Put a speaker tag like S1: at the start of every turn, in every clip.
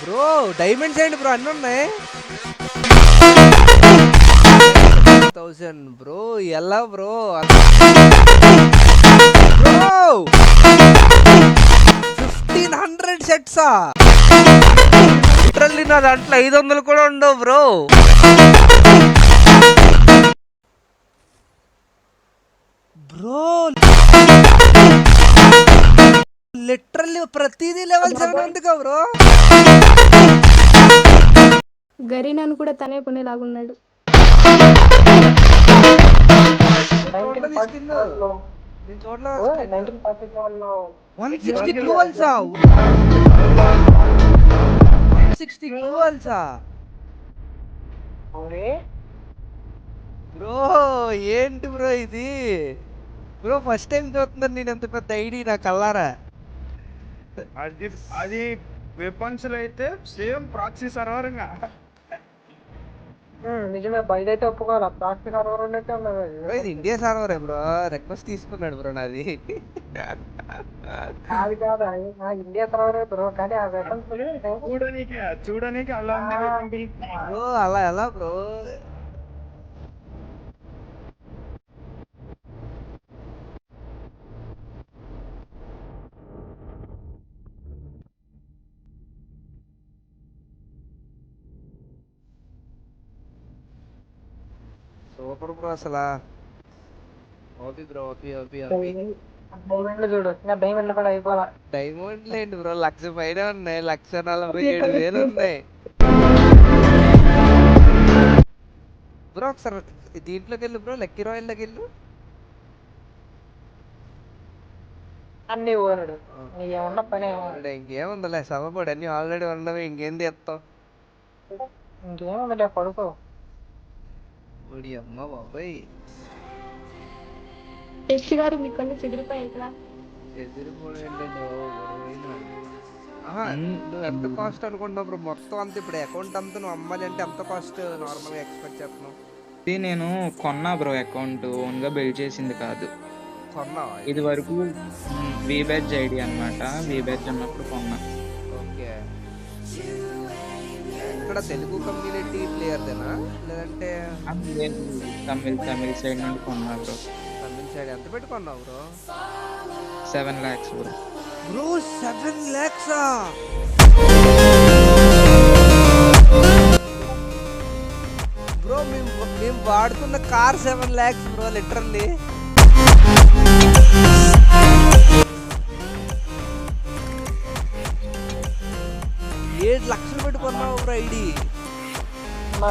S1: Bro diamonds ఏంటి bro అన్నీ ఉన్నాయి 1000 బ్రో ఎలా బ్రో బ్రో 1500 సెట్సా లిటరల్లీ నా దాంట్లో 500 కూడా ఉండవు బ్రో బ్రో లిటరల్లీ ప్రతిదీ లెవెల్ 7 ఉంది కదా బ్రో
S2: గరీనాను కూడా తనే కొనేలాగున్నాడు.
S1: 160 బ్రో ఏంటి బ్రో ఇది బ్రో ఫస్ట్ టైం చూస్తున్నాను నేను ఎంత పెద్ద ఐడి నా కల్లారా
S3: అది వెపన్స్ లో అయితే సేమ్ ప్రాక్సీ సర్వర్
S4: నిజమే బయట అయితే ఒప్పుకోవాలి ప్రాక్సీ సర్వర్ ఉన్నట్టే ఉన్నది
S1: బ్రో ఇది ఇండియా సర్వరే బ్రో రిక్వెస్ట్ తీసుకున్నాడు బ్రో నాది
S4: అది కాదు ఇండియా సర్వరే బ్రో కానీ ఆ వెపన్స్
S3: చూడనీకి అలా ఉంది.
S1: బ్రో అలా ఎలా బ్రో సూపర్ బ్రో అసలు OP bro OP OP OP
S4: డైమండ్లు చూడు ఇంకా డైమండ్లు కూడా అయిపోవాలా
S1: డైమండ్లు ఏంటి బ్రో 1,00,000 పైన ఉన్నాయి 1,47,000 ఉన్నాయి బ్రో ఒకసారి దీంట్లోకి వెళ్ళు బ్రో లక్కీ రాయల్లోకి వెళ్ళు
S4: అన్ని ఓనడు నీకేమన్నా పని
S1: అంటే ఇంకేముందిలే సమపడి అన్ని ఆల్రెడీ ఉన్నవి ఇంకేం తీస్తావు
S4: ఇంకేముందిలే పడుకో
S1: ఒడి అమ్మ బాబాయ్
S2: టెస్ట్ గారు మీ కళ్ళు చెదిరిపోయాయి కదా.
S1: ఎదిరిపోవడం ఏంటంటే నువ్వు ఎంత కాస్ట్ అనుకుంటున్నావు బ్రో మొత్తం అంత ఇప్పుడు అకౌంట్ అంతా నువ్వు అమ్మాలి అంటే ఎంత కాస్ట్ నార్మల్గా ఎక్స్పెక్ట్ చేస్తున్నావు
S5: ఇది నేను కొన్నా బ్రో అకౌంట్ ఓన్ గా బిల్డ్ చేసింది కాదు.
S1: కొన్నావా
S5: ఇది వరకు వీబ్యాచ్ ఐడి అన్నమాట. వీబ్యాచ్ ఉన్నప్పుడు కొన్నా.
S1: ఓకే ఇక్కడ తెలుగు కమ్యూనిటీ ప్లేయర్దేనా లేదంటే
S5: తమిళ సైడ్ నుండి కొన్నా బ్రో.
S1: తమిళ సైడ్ ఎంత పెట్టుకున్నావు bro
S5: 7 lakhs bro.
S1: Bro 7 lakhs bro మేము వాడుతున్న కార్ 7 lakhs బ్రో లిటరల్లీ ఏడు లక్షలు పెట్టుకున్నావు బ్రో ఐడి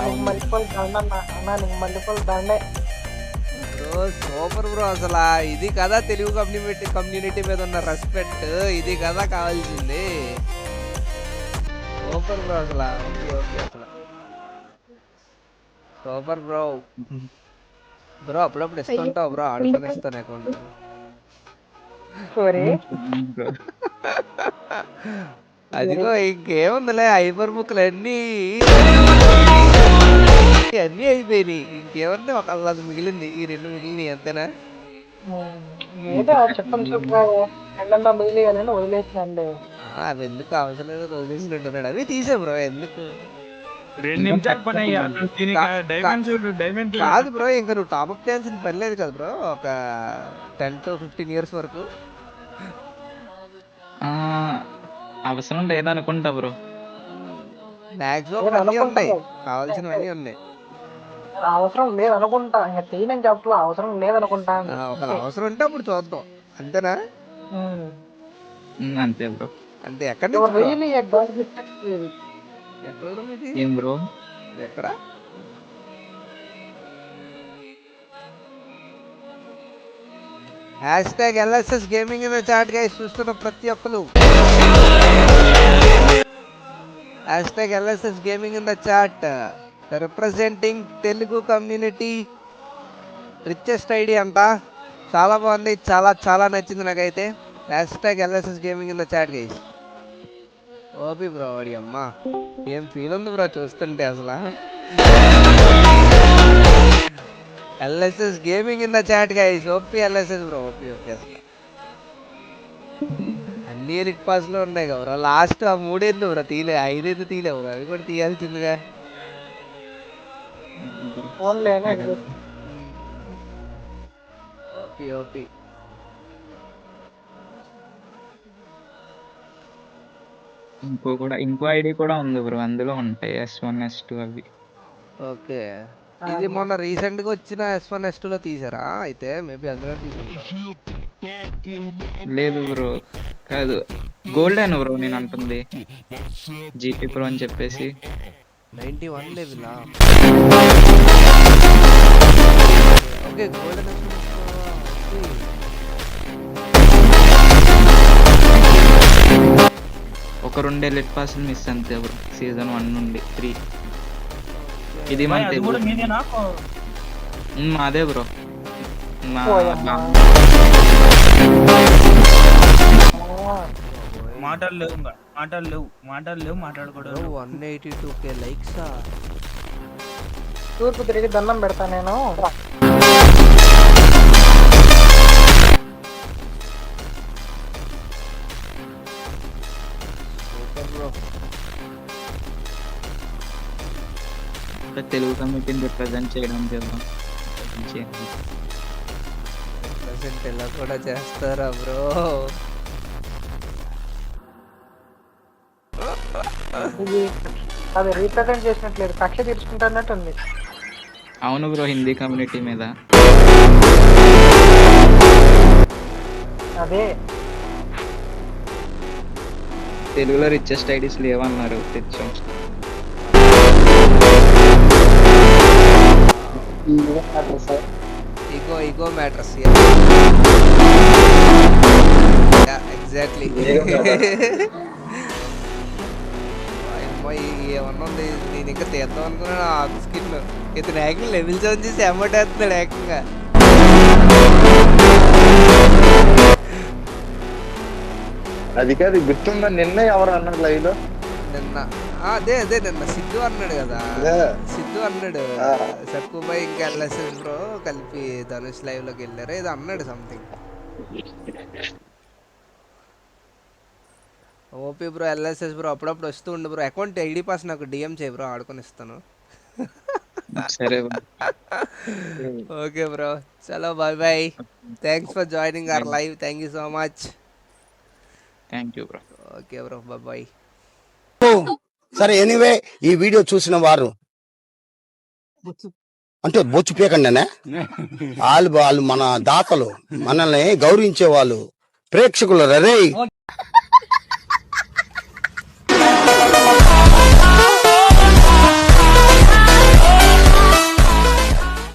S4: నీకు మల్టిపుల్ దండ అన్నా నీకు multiple Dande
S1: bro super bro అసలు ఇది కదా తెలుగు కమ్యూనిటీ మీద ఉన్న రెస్పెక్ట్ ఇది కదా కావాల్సింది సూపర్ బ్రో అసలు ఓకే అసలు సూపర్ బ్రో బ్రో అప్పుడప్పుడు ఇస్తుంటావు బ్రో ఆడుకొని ఇస్తాను అకౌంట్ అదిగో ఇంకేముందిలే హైపర్ బుక్లు అన్నీ అయిపోయినాయి ఇంకేమన్నా ఒక మిగిలింది ఈ 2 మిగిలినాయి అంతేనా
S4: ఏదో చెప్పం చెప్పు ఎండంతా మిగిలి అని వదిలేసినండి
S1: అవి ఎందుకు అవసరం లేదు వదిలేసినట్టున్నాడు అవి తీసే బ్రో ఎందుకు
S3: 2 నిమిషాలు పని అయ్యా డైమండ్
S1: కాదు బ్రో ఇంకా నువ్వు టాప్అప్ చేయాల్సిన పని లేదు కదా బ్రో ఒక 10 to 15 years వరకు
S5: అవసరం లేదనుకుంటా బ్రో.
S1: మాక్సిమం అన్నీ ఉన్నాయి కావాల్సినవన్నీ ఉన్నాయి
S4: అవసరం లేదనుకుంటా ఇంకా చేయనని చెప్పలా అవసరం లేదనుకుంటా
S1: ఒక అవసరం ఉంటే అప్పుడు చూద్దాం అంతేనా
S5: అంతే బ్రో.
S1: అంతే ఎక్కడి నుంచి bro?
S4: రియలీ
S1: ఎక్కడ bro ఇది?
S5: ఏం బ్రో
S1: ఇది ఎక్కడ hashtag LSS gaming in the chat guys చూస్తున్న ప్రతి ఒక్కరు hashtag LSS gaming in the chat representing Telugu community richest ID అంట చాలా బాగుంది చాలా చాలా నచ్చింది నాకైతే hashtag LSS gaming in the chat guys OP bro వాడి అమ్మ ఏం ఫీల్ ఉంది బ్రో చూస్తుంటే అసలు LSS gaming in the chat guys OP LSS bro OP OP అసలు అన్ని ఎలిట్ పాస్ లో ఉన్నాయి కదరా. లాస్ట్ ఆ మూడేందు రా తీలే, ఐదేందు తీలేవు, అవి కూడా తీయాల్సిందిగా.
S4: Only
S1: OP OP.
S5: ఇంకో ఐడి కూడా ఉంది బ్రో, అందులో ఉంటాయి S1 S2 అవి.
S1: ఓకే, ఇది మొన్న రీసెంట్ గా వచ్చిన S1 S2 లో తీసారా అయితే? మేబీ అందులో తీసుకుంటా.
S5: లేదు బ్రో, కాదు, గోల్డెన్ బ్రో నేను అంటుంది, జీపీ ప్రో అని చెప్పేసి.
S1: 91 లెవెలా? ఓకే, గోల్డెన్
S5: ఒక 2 ఎలిట్ పాస్లు మిస్ అంతే బ్రో, సీజన్ 1 నుండి 3. ఇది మన తెలుగు. మాదే బ్రో.
S6: మాటలు మాట్లాడుకోవడం.
S1: 182k likes.
S4: తూర్పు తిరిగి దండం పెడతా నేను.
S5: తెలుగు కమిటీని రిప్రజెంట్ చేయడం చేద్దాం.
S1: ప్రెసెంట్ ఎలా కూడా చేస్తారా బ్రో?
S4: ఇది అది రీప్రజెంట్ చేసినట్లేదు, కక్ష తీర్చుకుంటున్నట్టుంది.
S5: అవును బ్రో, హిందీ కమ్యూనిటీ మీద.
S4: అదే
S5: తెలుగులో రిచెస్ట్ ఐడీస్ లేవన్నారు, తెచ్చాం.
S1: Ego matters. ఎగ్జాక్ట్లీ. ఏమన్నా ఉంది, నేను ఇంకా తీద్దాం అనుకున్నాను ఆ స్కిన్. ఇతను ఏకంగా లెవెల్ సెవెన్ చేసి అమౌంట్ వేస్తున్నాడు ఏకంగా.
S7: అది కాదు, గుర్తుందా నిన్న ఎవరు అన్నారు లైవ్ లో?
S1: నిన్న అదే నిన్న సిద్ధు అన్నాడు కదా, సిద్ధు అన్నాడు సక్కుబాయ్ ఇంకా ఎల్ఎస్ఎస్ బ్రో కలిపి ధనుష్ లైవ్ లోకి వెళ్ళారు ఏదో అన్నాడు something. OP bro, LSS bro అప్పుడప్పుడు వస్తూ ఉండు బ్రో. అకౌంట్ ఐడి పాస్ నాకు డిఎం చేయి బ్రో, ఆడుకొని ఇస్తాను.
S5: సరే.
S1: ఓకే బ్రో, చలో bye bye. Thanks for joining our live. Thank you so much.
S5: Thank you bro.
S1: Okay bro, bye bye.
S8: సరే, ఎనీవే ఈ వీడియో చూసిన వారు అంటే బొచ్చు పీకండి, వాళ్ళు మన దాతలు, మనల్ని గౌరవించే వాళ్ళు, ప్రేక్షకులు రే